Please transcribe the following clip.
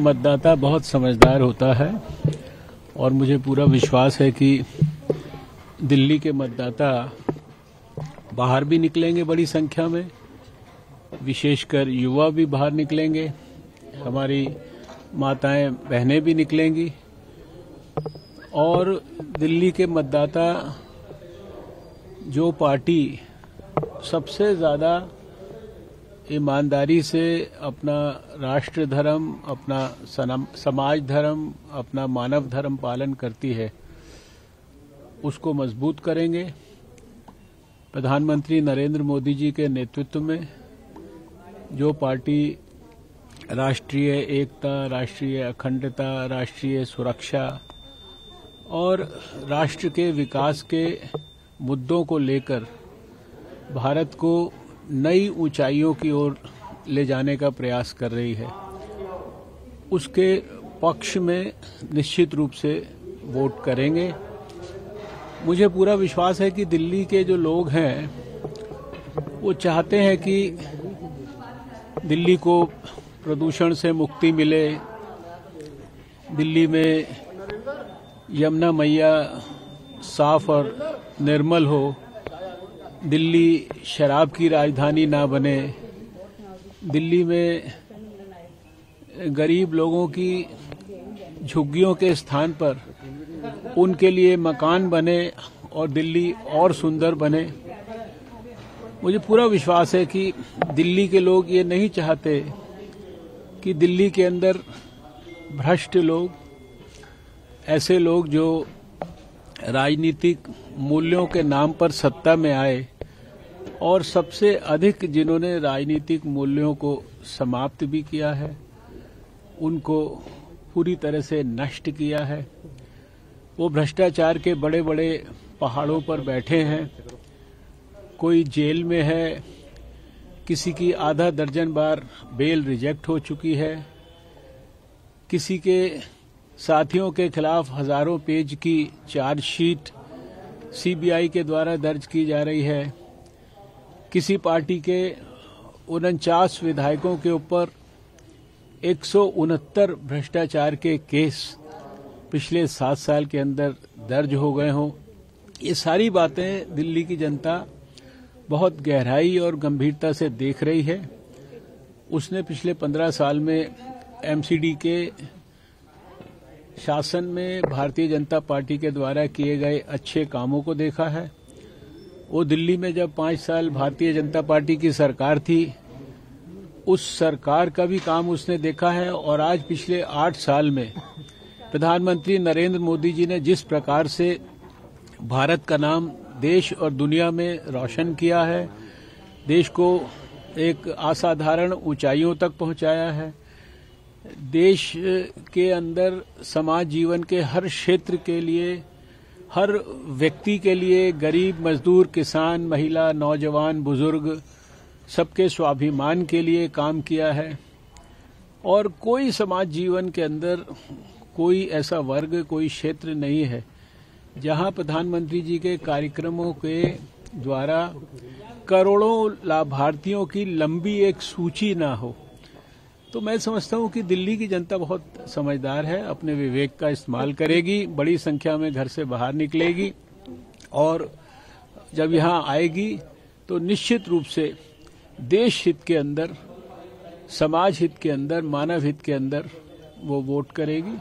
मतदाता बहुत समझदार होता है और मुझे पूरा विश्वास है कि दिल्ली के मतदाता बाहर भी निकलेंगे बड़ी संख्या में, विशेषकर युवा भी बाहर निकलेंगे, हमारी माताएं बहनें भी निकलेंगी और दिल्ली के मतदाता जो पार्टी सबसे ज़्यादा ईमानदारी से अपना राष्ट्र धर्म, अपना समाज धर्म, अपना मानव धर्म पालन करती है, उसको मजबूत करेंगे। प्रधानमंत्री नरेंद्र मोदी जी के नेतृत्व में जो पार्टी राष्ट्रीय एकता, राष्ट्रीय अखंडता, राष्ट्रीय सुरक्षा और राष्ट्र के विकास के मुद्दों को लेकर भारत को नई ऊंचाइयों की ओर ले जाने का प्रयास कर रही है, उसके पक्ष में निश्चित रूप से वोट करेंगे। मुझे पूरा विश्वास है कि दिल्ली के जो लोग हैं वो चाहते हैं कि दिल्ली को प्रदूषण से मुक्ति मिले, दिल्ली में यमुना मैया साफ और निर्मल हो, दिल्ली शराब की राजधानी ना बने, दिल्ली में गरीब लोगों की झुग्गियों के स्थान पर उनके लिए मकान बने और दिल्ली और सुंदर बने। मुझे पूरा विश्वास है कि दिल्ली के लोग ये नहीं चाहते कि दिल्ली के अंदर भ्रष्ट लोग, ऐसे लोग जो राजनीतिक मूल्यों के नाम पर सत्ता में आए और सबसे अधिक जिन्होंने राजनीतिक मूल्यों को समाप्त भी किया है, उनको पूरी तरह से नष्ट किया है। वो भ्रष्टाचार के बड़े बड़े पहाड़ों पर बैठे हैं, कोई जेल में है, किसी की आधा दर्जन बार बेल रिजेक्ट हो चुकी है, किसी के साथियों के खिलाफ हजारों पेज की चार्जशीट सीबीआई के द्वारा दर्ज की जा रही है, किसी पार्टी के 49 विधायकों के ऊपर 169 भ्रष्टाचार के केस पिछले 7 साल के अंदर दर्ज हो गए हों। ये सारी बातें दिल्ली की जनता बहुत गहराई और गंभीरता से देख रही है। उसने पिछले 15 साल में एमसीडी के शासन में भारतीय जनता पार्टी के द्वारा किए गए अच्छे कामों को देखा है। वो दिल्ली में जब 5 साल भारतीय जनता पार्टी की सरकार थी, उस सरकार का भी काम उसने देखा है और आज पिछले 8 साल में प्रधानमंत्री नरेंद्र मोदी जी ने जिस प्रकार से भारत का नाम देश और दुनिया में रोशन किया है, देश को एक असाधारण ऊंचाइयों तक पहुंचाया है, देश के अंदर समाज जीवन के हर क्षेत्र के लिए, हर व्यक्ति के लिए, गरीब, मजदूर, किसान, महिला, नौजवान, बुजुर्ग, सबके स्वाभिमान के लिए काम किया है। और कोई समाज जीवन के अंदर कोई ऐसा वर्ग, कोई क्षेत्र नहीं है जहां प्रधानमंत्री जी के कार्यक्रमों के द्वारा करोड़ों लाभार्थियों की लंबी एक सूची ना हो। तो मैं समझता हूं कि दिल्ली की जनता बहुत समझदार है, अपने विवेक का इस्तेमाल करेगी, बड़ी संख्या में घर से बाहर निकलेगी और जब यहां आएगी तो निश्चित रूप से देश हित के अंदर, समाज हित के अंदर, मानव हित के अंदर वो वोट करेगी।